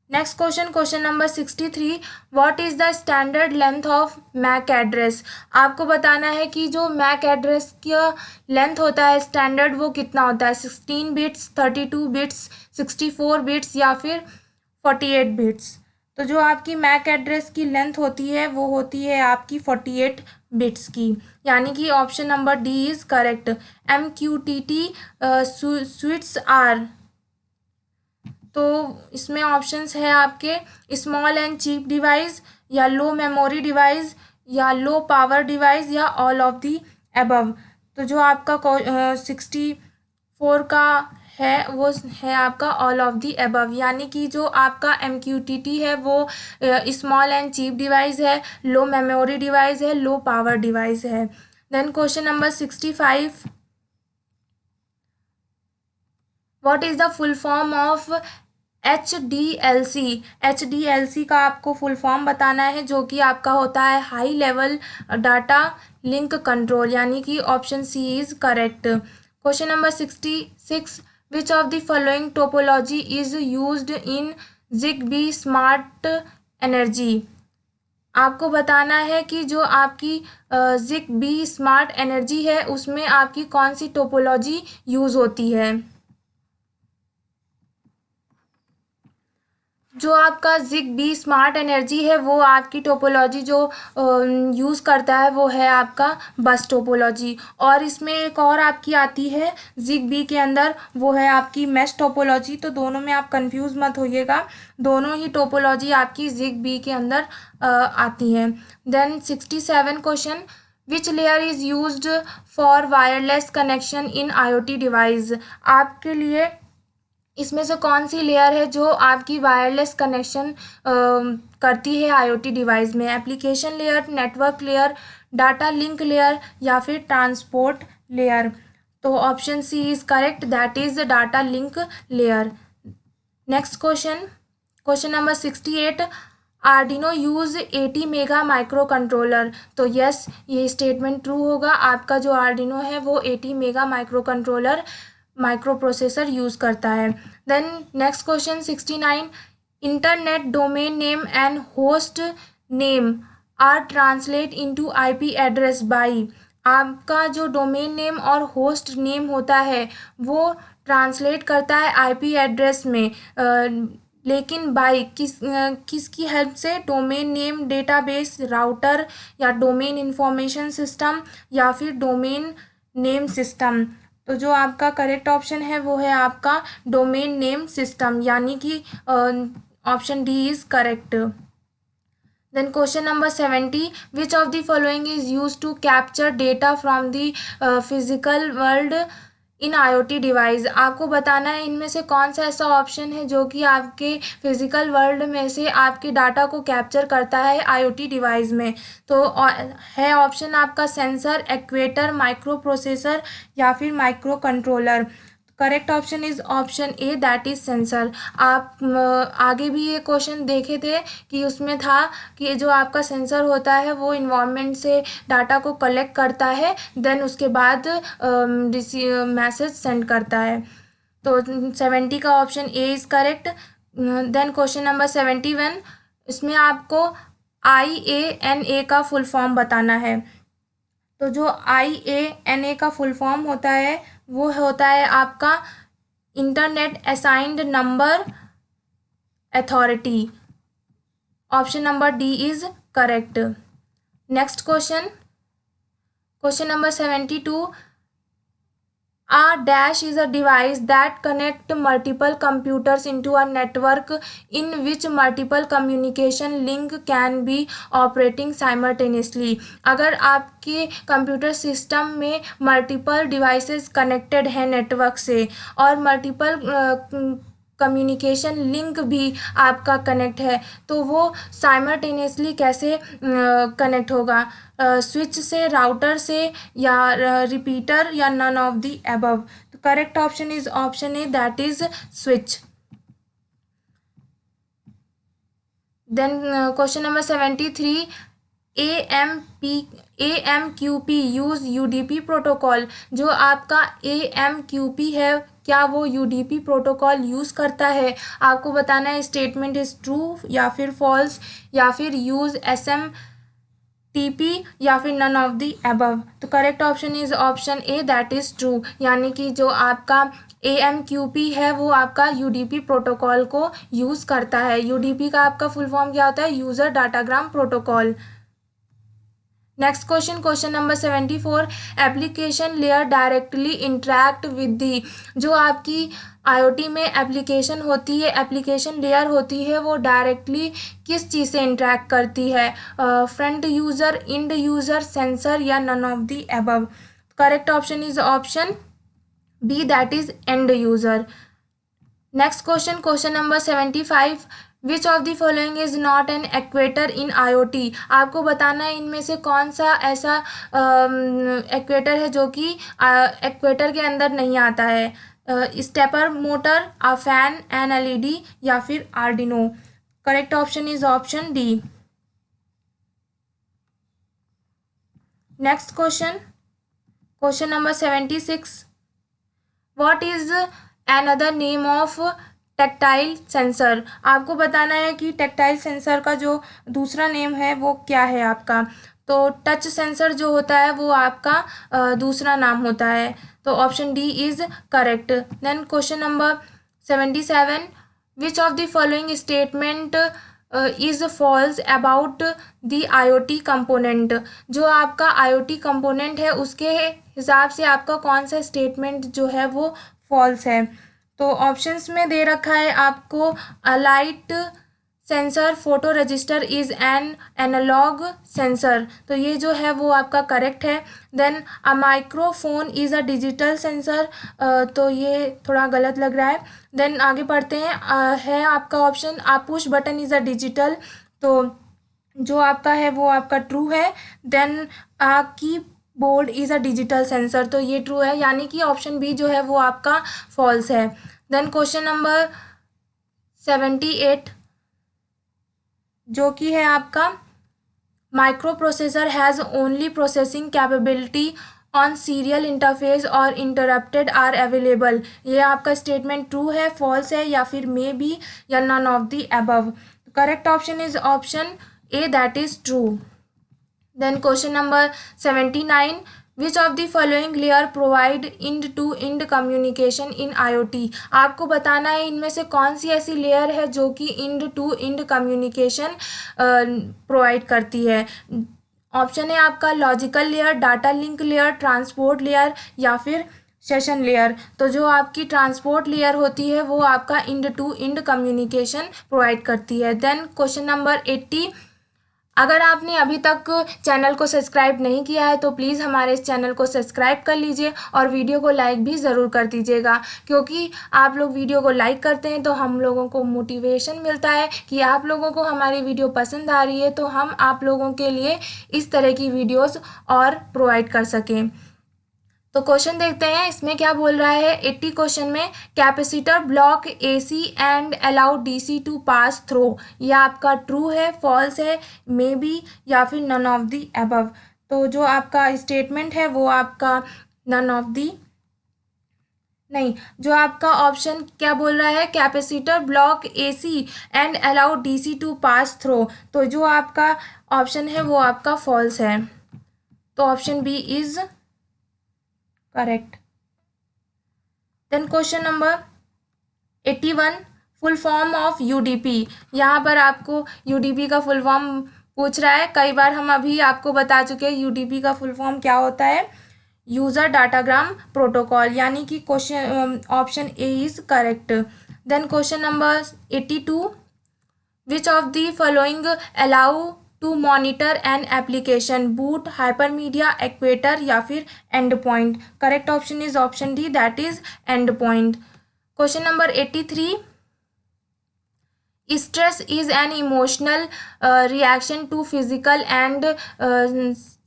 [SPEAKER 1] Next question, question number 63, what is the standard length of MAC address. आपको बताना है कि जो मैक एड्रेस का लेंथ होता है स्टैंडर्ड वो कितना होता है, 16 बिट्स, 32 बिट्स, 64 बिट्स या फिर 48 बिट्स। तो जो आपकी मैक एड्रेस की लेंथ होती है वो होती है आपकी 48 बिट्स की, यानी कि option number D is correct. MQTT suits are, तो इसमें ऑप्शंस है आपके स्मॉल एंड चीप डिवाइस, या लो मेमोरी डिवाइस, या लो पावर डिवाइस, या ऑल ऑफ दी अबव। तो जो आपका 64 का है वो है आपका ऑल ऑफ दी अबव, यानी कि जो आपका MQTT है वो स्मॉल एंड चीप डिवाइस है, लो मेमोरी डिवाइस है, लो पावर डिवाइस है। Then question number 65, what is the full form of HDLC। HDLC का आपको फुल फॉर्म बताना है, जो कि आपका होता है high level data link control, यानी कि option C is correct. Question number 66, which of the following topology is used in ZigBee smart energy. आपको बताना है कि जो आपकी ZigBee स्मार्ट एनर्जी है उसमें आपकी कौन सी टोपोलॉजी यूज़ होती है। जो आपका ZigBee स्मार्ट एनर्जी है वो आपकी टोपोलॉजी जो यूज़ करता है वो है आपका बस टोपोलॉजी। और इसमें एक और आपकी आती है ZigBee के अंदर, वो है आपकी मैश टोपोलॉजी। तो दोनों में आप कंफ्यूज मत होइएगा, दोनों ही टोपोलॉजी आपकी ZigBee के अंदर आती हैं। Then 67 question, which layer is used for wireless connection in IoT device. आपके लिए इसमें से कौन सी लेयर है जो आपकी वायरलेस कनेक्शन करती है IoT डिवाइस में। Application layer, network layer, data link layer, या फिर ट्रांसपोर्ट लेयर। तो option C is correct, that is the data link layer. Next question, question number 68, Arduino use 80 mega micro controller. तो yes, ये statement true होगा, आपका जो Arduino है वो 80 mega micro controller micro processor use करता है। Then next question 69, internet domain name and host name are translate into IP address by. आपका जो डोमेन नेम और होस्ट नेम होता है वो ट्रांसलेट करता है IP एड्रेस में, लेकिन बाई किसकी हेल्प से, डोमेन नेम डेटाबेस, राउटर, या डोमेन इंफॉर्मेशन सिस्टम, या फिर डोमेन नेम सिस्टम। तो जो आपका करेक्ट ऑप्शन है वो है आपका डोमेन नेम सिस्टम, यानी कि option D is correct. Then question number 70, which of the following is use to capture data from the physical world in IoT device. आपको बताना है इनमें से कौन सा ऐसा ऑप्शन है जो कि आपके फिजिकल वर्ल्ड में से आपके डाटा को कैप्चर करता है IoT डिवाइस में। तो है ऑप्शन आपका सेंसर, एक्वेटर, माइक्रो प्रोसेसर, या फिर micro controller. Correct option is option A, that is sensor. आप आगे भी ये क्वेश्चन देखे थे कि उसमें था कि जो आपका सेंसर होता है वो इन्वायरमेंट से डाटा को कलेक्ट करता है, देन उसके बाद मैसेज सेंड करता है। तो 70 का option A is correct. Then question number 71, इसमें आपको IANA का फुल फॉर्म बताना है। तो जो IANA का फुल फॉर्म होता है वो होता है आपका internet assigned number authority. Option number D is correct. Next question, question number 72, A dash is a device that connect multiple computers into a network in which multiple communication link can be operating simultaneously। अगर आपके computer system में multiple devices connected हैं network से और multiple communication link भी आपका connect है, तो वो साइमल्टेनियसली कैसे कनेक्ट होगा, स्विच से, राउटर से, या रिपीटर, या नन ऑफ द अबव। तो correct option is option A, that is switch. Then question number 73, AMQP use UDP protocol. जो आपका AMQP है क्या वो यूडीपी प्रोटोकॉल यूज़ करता है? आपको बताना है स्टेटमेंट इज़ ट्रू या फिर फॉल्स या फिर यूज़ एसएम टीपी या फिर नन ऑफ द अबव। तो correct option is option A, that is true, यानी कि जो आपका AMQP है वो आपका यूडीपी प्रोटोकॉल को यूज़ करता है। यूडीपी का आपका फुल फॉर्म क्या होता है? User datagram protocol. Next question, question number 74, application layer directly interact with the. जो आपकी IoT में एप्लीकेशन होती है, एप्लीकेशन लेयर होती है, वो डायरेक्टली किस चीज़ से इंटरैक्ट करती है? Front user, end user, sensor या none of the above. Correct option is option B, that is end user. Next question, question number 75, which of the following is not an actuator in IoT। आपको बताना है इनमें से कौन सा ऐसा equator है जो कि एक्वेटर के अंदर नहीं आता है? Stepper motor, a fan, an LED या फिर Arduino. Correct option is option D. Next question, question number 76, what is another name of tactile sensor. आपको बताना है कि टेक्टाइल सेंसर का जो दूसरा नेम है वो क्या है आपका? तो टच सेंसर जो होता है वो आपका दूसरा नाम होता है। तो option D is correct. Then question number 77, which of the following statement is false about the IoT component. जो आपका IoT कंपोनेंट है उसके हिसाब से आपका कौन सा स्टेटमेंट जो है वो फॉल्स है? तो ऑप्शंस में दे रखा है आपको, a light sensor photo resistor is an analog sensor, तो ये जो है वो आपका करेक्ट है। Then a microphone is a digital sensor, तो ये थोड़ा गलत लग रहा है। देन आगे बढ़ते हैं, है आपका option, a push button is a digital, तो जो आपका है वो आपका ट्रू है। देन की board is a digital sensor, तो ये ट्रू है, यानी कि ऑप्शन बी जो है वो आपका फॉल्स है। देन क्वेश्चन नंबर 78, जो कि है आपका, micro processor has only processing capability on serial interface और इंटरप्टेड आर अवेलेबल। ये आपका स्टेटमेंट ट्रू है, फॉल्स है या फिर मे बी या none of the above. Correct option is option A, that is true. Then question number 79, which of the following layer provide end-to-end communication in IoT। आपको बताना है इनमें से कौन सी ऐसी लेयर है जो कि end-to-end communication प्रोवाइड करती है। ऑप्शन है आपका logical layer, data link layer, transport layer या फिर सेशन लेयर। तो जो आपकी ट्रांसपोर्ट लेयर होती है वो आपका end-to-end कम्युनिकेशन प्रोवाइड करती है। देन क्वेश्चन नंबर 80, अगर आपने अभी तक चैनल को सब्सक्राइब नहीं किया है तो प्लीज़ हमारे इस चैनल को सब्सक्राइब कर लीजिए और वीडियो को लाइक भी ज़रूर कर दीजिएगा, क्योंकि आप लोग वीडियो को लाइक करते हैं तो हम लोगों को मोटिवेशन मिलता है कि आप लोगों को हमारी वीडियो पसंद आ रही है, तो हम आप लोगों के लिए इस तरह की वीडियोस और प्रोवाइड कर सकें। तो क्वेश्चन देखते हैं इसमें क्या बोल रहा है। 80 क्वेश्चन में, capacitor block AC and allow DC to pass through. यह आपका ट्रू है, फॉल्स है, मे बी या फिर नन ऑफ दी अबव। तो जो आपका स्टेटमेंट है वो आपका नन ऑफ दी, नहीं, जो आपका ऑप्शन क्या बोल रहा है, capacitor block AC and allow DC to pass through, तो जो आपका ऑप्शन है वो आपका फॉल्स है। तो option B is correct. Then question number 81, full form of UDP। यहाँ पर आपको UDP का फुल फॉर्म पूछ रहा है। कई बार हम अभी आपको बता चुके हैं UDP का फुल फॉर्म क्या होता है, यूज़र डाटाग्राम प्रोटोकॉल, यानी कि question option A is correct. Then question number 82, which of the following allow to monitor an application, boot, hypermedia, actuator या फिर end point. Correct option is option D, that is end point. Question number 83, stress is an emotional reaction to physical and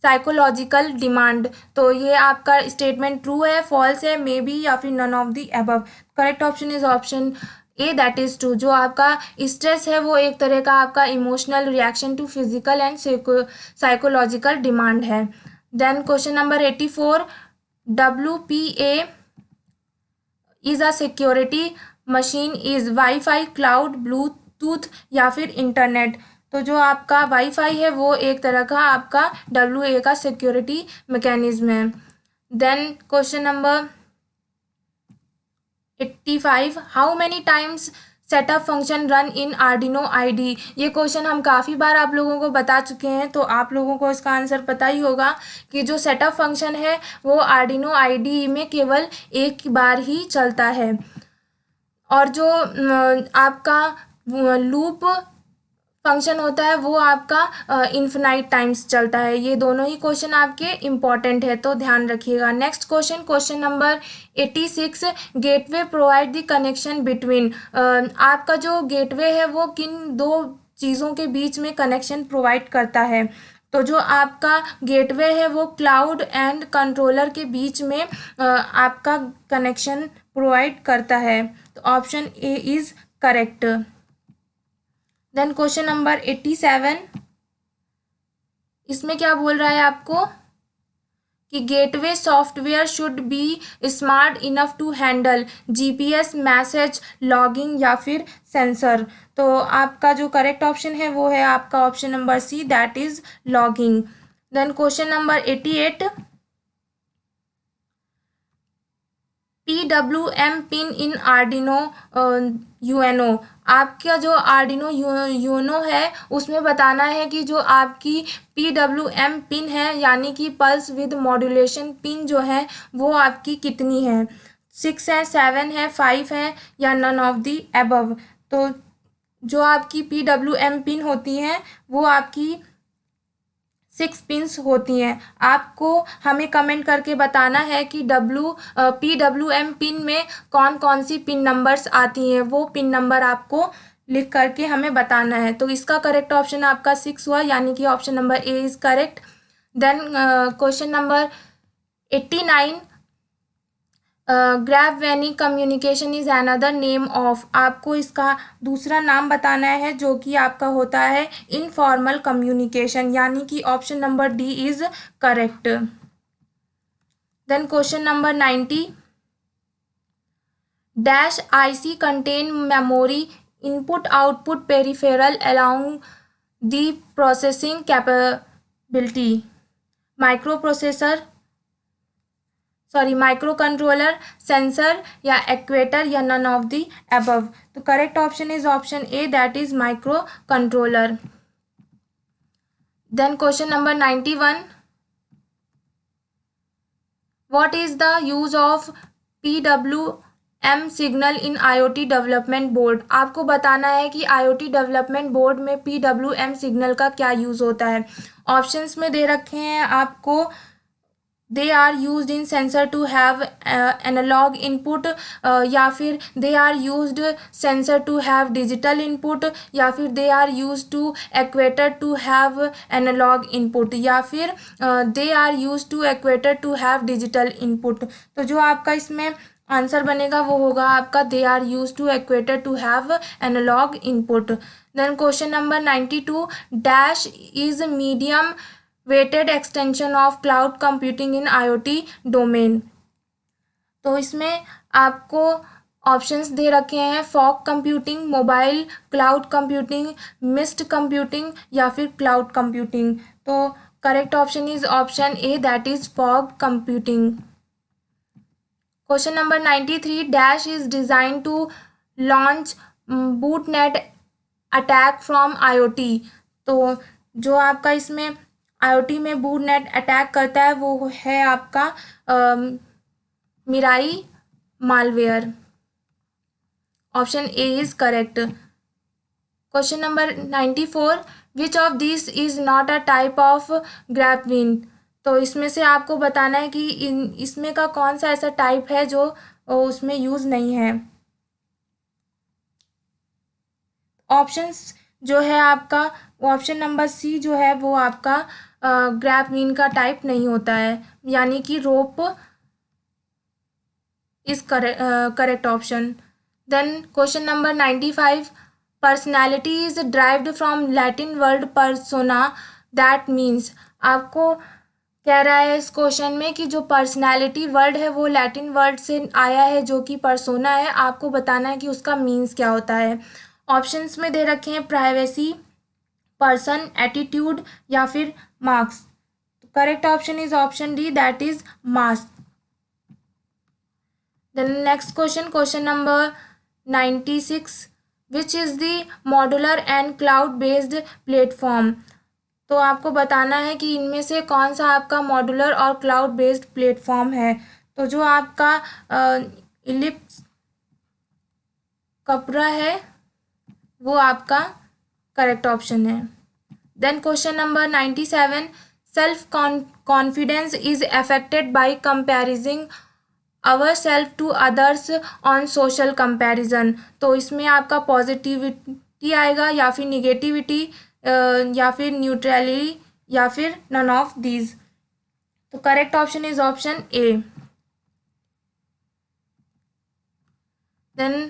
[SPEAKER 1] psychological demand. तो ये आपका statement true है, false है, may be या फिर none of the above. Correct option is option A, that is true. जो आपका stress है वो एक तरह का आपका emotional reaction to physical and psychological demand है। Then question number 84, WPA is a security machine is wifi, cloud, Bluetooth या फिर इंटरनेट। तो जो आपका वाईफाई है वो एक तरह का आपका WA का सिक्योरिटी मैकेनिज्म है। Then question number 85, how many times setup function run in Arduino ID. ये क्वेश्चन हम काफ़ी बार आप लोगों को बता चुके हैं, तो आप लोगों को इसका आंसर पता ही होगा कि जो सेटअप फंक्शन है वो आर्डिनो आईडी में केवल एक बार ही चलता है। और जो आपका लूप फंक्शन होता है वो आपका इन्फिनाइट टाइम्स चलता है। ये दोनों ही क्वेश्चन आपके इम्पॉर्टेंट है, तो ध्यान रखिएगा। Next question, question number 86, gateway provide the connection between. आपका जो गेटवे है वो किन दो चीज़ों के बीच में कनेक्शन प्रोवाइड करता है। तो जो आपका गेटवे है वो क्लाउड एंड कंट्रोलर के बीच में आपका कनेक्शन प्रोवाइड करता है। तो option A is correct. Then question number 87, इसमें क्या बोल रहा है आपको कि gateway software should be smart enough to handle GPS, message, logging या फिर सेंसर। तो आपका जो करेक्ट ऑप्शन है वो है आपका option number C, that is logging. Then question number 88, PWM pin in Arduino UNO। आपका जो आर्डिनो यूनो है उसमें बताना है कि जो आपकी PWM पिन है यानी कि पल्स विद मॉड्यूलेशन पिन जो है वो आपकी कितनी है, 6 है, 7 है, 5 है या नन ऑफ दी एबव। तो जो आपकी PWM पिन होती हैं वो आपकी 6 पिन्स होती हैं। आपको हमें कमेंट करके बताना है कि PWM पिन में कौन कौन सी पिन नंबर्स आती हैं, वो पिन नंबर आपको लिख करके हमें बताना है। तो इसका करेक्ट ऑप्शन आपका 6 हुआ, यानी कि option number A is correct. Then question number 89, ग्राफ-वेनी communication is another name of. आपको इसका दूसरा नाम बताना है जो कि आपका होता है इनफॉर्मल कम्युनिकेशन, यानी कि option number D is correct. Then question number 90, dash IC contain memory input output peripheral along the processing capability, micro controller, sensor या एक्वेटर या नन ऑफ दी अबव। तो correct option is option A, that is micro controller. Then question number 91, what is the use of PWM signal in IoT development board. आपको बताना है कि IoT development board में PWM signal का क्या use होता है। ऑप्शंस में दे रखे हैं आपको, they are use in sensor to have analog input, या फिर they are used sensor to have digital input, या फिर they are use to actuator to have analog input, या फिर they are use to actuator to have digital input. तो जो आपका इसमें आंसर बनेगा वो होगा आपका they are use to actuator to have analog input. Then question number 92, dash is medium weighted extension of cloud computing in IoT domain. तो इसमें आपको ऑप्शंस दे रखे हैं, fog computing, mobile cloud computing, mist computing या फिर cloud computing. तो correct option is option A, that is fog computing. Question number 93, dash is design to launch botnet attack from IoT। तो जो आपका इसमें IoT में बूटनेट अटैक करता है वो है आपका Mirai malware. Option A is correct. Question number 94, which of this is not a type of graphene. तो इसमें से आपको बताना है कि इसमें का कौन सा ऐसा टाइप है जो उसमें यूज नहीं है। ऑप्शंस जो है आपका ऑप्शन नंबर सी जो है वो आपका ग्राफीन का टाइप नहीं होता है, यानी कि rope is correct option. Then question number 95, personality is derived from Latin word persona, that means. आपको कह रहा है इस क्वेश्चन में कि जो पर्सनालिटी वर्ड है वो लैटिन वर्ड से आया है जो कि पर्सोना है। आपको बताना है कि उसका मीन्स क्या होता है। ऑप्शंस में दे रखे हैं प्राइवेसी, पर्सन, एटीट्यूड या फिर marks. Correct option is option D, that is mask. Then next question, question number 96, which is the modular and cloud based platform. तो आपको बताना है कि इनमें से कौन सा आपका मॉड्यूलर और क्लाउड बेस्ड प्लेटफॉर्म है। तो जो आपका इलिप्स कपरा है वो आपका करेक्ट ऑप्शन है। Then question number 97, self confidence is affected by comparing our self to others on social comparison. तो इसमें आपका पॉजिटिविटी आएगा या फिर निगेटिविटी या फिर न्यूट्रलिटी या फिर नन ऑफ दीज। तो correct option is option A. Then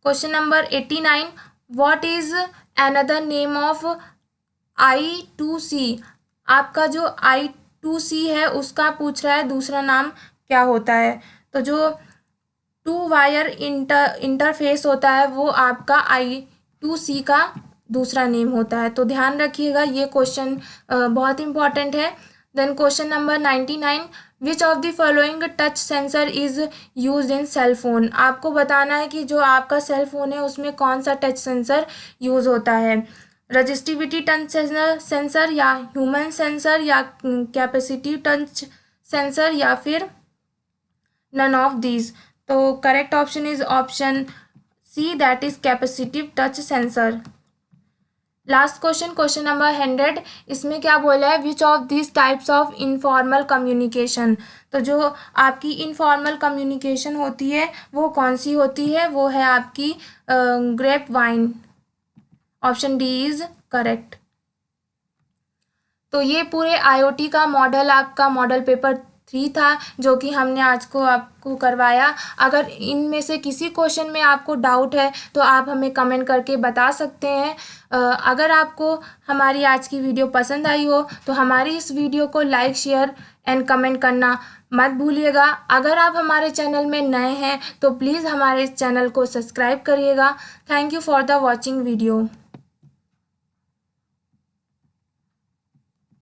[SPEAKER 1] question number 89, what is another name of I2C। आपका जो I2C है उसका पूछ रहा है दूसरा नाम क्या होता है। तो जो टू वायर इंटरफेस होता है वो आपका I2C का दूसरा नेम होता है। तो ध्यान रखिएगा, ये क्वेश्चन बहुत इंपॉर्टेंट है। Then question number 99, which of the following touch sensor is use in cell phone. आपको बताना है कि जो आपका सेल फोन है उसमें कौन सा टच सेंसर यूज होता है। रजिस्टिविटी टच सेंसर या ह्यूमन सेंसर या कैपेसिटी टच सेंसर या फिर नन ऑफ दीज। तो correct option is option C, that is capacitive touch sensor. Last question, question number 100, इसमें क्या बोला है, which of this types of informal communication. तो जो आपकी इनफॉर्मल कम्युनिकेशन होती है वो कौन सी होती है, वो है आपकी grape wine. Option D is correct. तो ये पूरे IoT का मॉडल आपका मॉडल पेपर 3 था जो कि हमने आज को आपको करवाया। अगर इनमें से किसी क्वेश्चन में आपको डाउट है तो आप हमें कमेंट करके बता सकते हैं। अगर आपको हमारी आज की वीडियो पसंद आई हो तो हमारी इस वीडियो को लाइक, शेयर एंड कमेंट करना मत भूलिएगा। अगर आप हमारे चैनल में नए हैं तो प्लीज़ हमारे इस चैनल को सब्सक्राइब करिएगा। Thank you for the watching video.